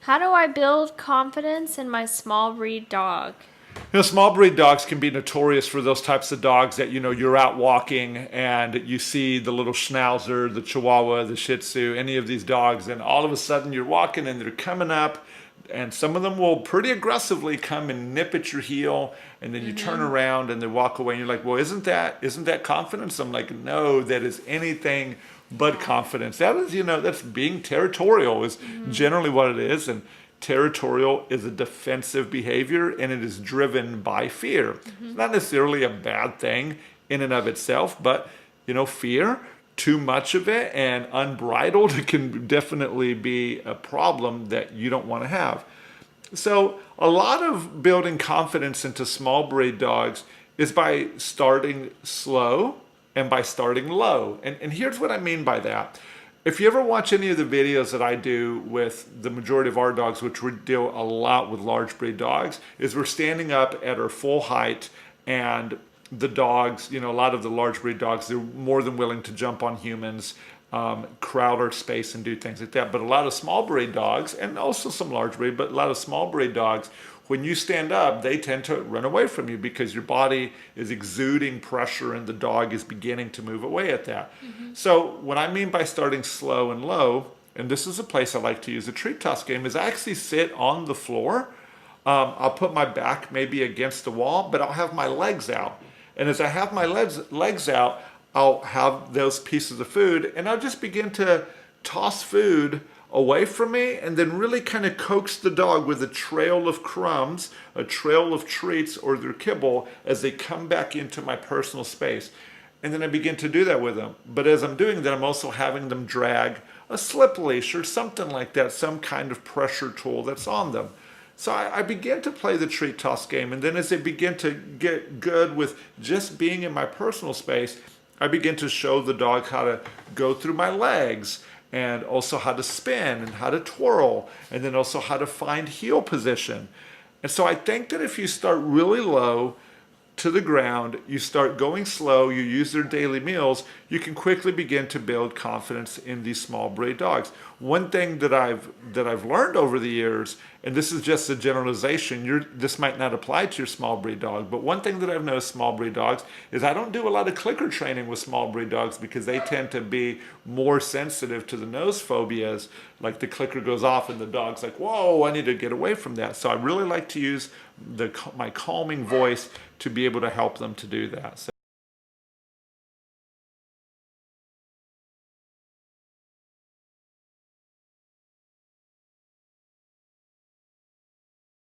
How do I build confidence in my small breed dog? Small breed dogs can be notorious for those types of dogs that, you're out walking and you see the little schnauzer, the chihuahua, the shih tzu, any of these dogs, and all of a sudden you're walking and they're coming up, and some of them will pretty aggressively come and nip at your heel, and then you turn around and they walk away and you're like, well, isn't that confidence? I'm like, no, that is anything but confidence. That is, that's being territorial is generally what it is. And territorial is a defensive behavior, and it is driven by fear. It's not necessarily a bad thing in and of itself, but fear, too much of it and unbridled, can definitely be a problem that you don't want to have. So a lot of building confidence into small breed dogs is by starting slow and by starting low. And here's what I mean by that. If you ever watch any of the videos that I do with the majority of our dogs, which we deal a lot with large breed dogs, is we're standing up at our full height, and the dogs, a lot of the large breed dogs, they're more than willing to jump on humans, crowd our space and do things like that. But a lot of small breed dogs, and also some large breed, but a lot of small breed dogs, when you stand up, they tend to run away from you because your body is exuding pressure and the dog is beginning to move away at that. So what I mean by starting slow and low, and this is a place I like to use a treat toss game, is I actually sit on the floor. I'll put my back maybe against the wall, but I'll have my legs out. And as I have my legs out, I'll have those pieces of food, and I'll just begin to toss food away from me, and then really kind of coax the dog with a trail of crumbs, a trail of treats or their kibble as they come back into my personal space. And then I begin to do that with them. But as I'm doing that, I'm also having them drag a slip leash or something like that, some kind of pressure tool that's on them. So I begin to play the treat toss game, and then as they begin to get good with just being in my personal space, I begin to show the dog how to go through my legs, and also how to spin and how to twirl, and then also how to find heel position. And so I think that if you start really low to the ground, you start going slow, you use their daily meals, you can quickly begin to build confidence in these small breed dogs. One thing that I've learned over the years, and this is just a generalization, this might not apply to your small breed dog, but one thing that I've noticed small breed dogs is I don't do a lot of clicker training with small breed dogs because they tend to be more sensitive to the nose phobias. Like the clicker goes off and the dog's like, whoa, I need to get away from that. So I really like to use my calming voice to be able to help them to do that. So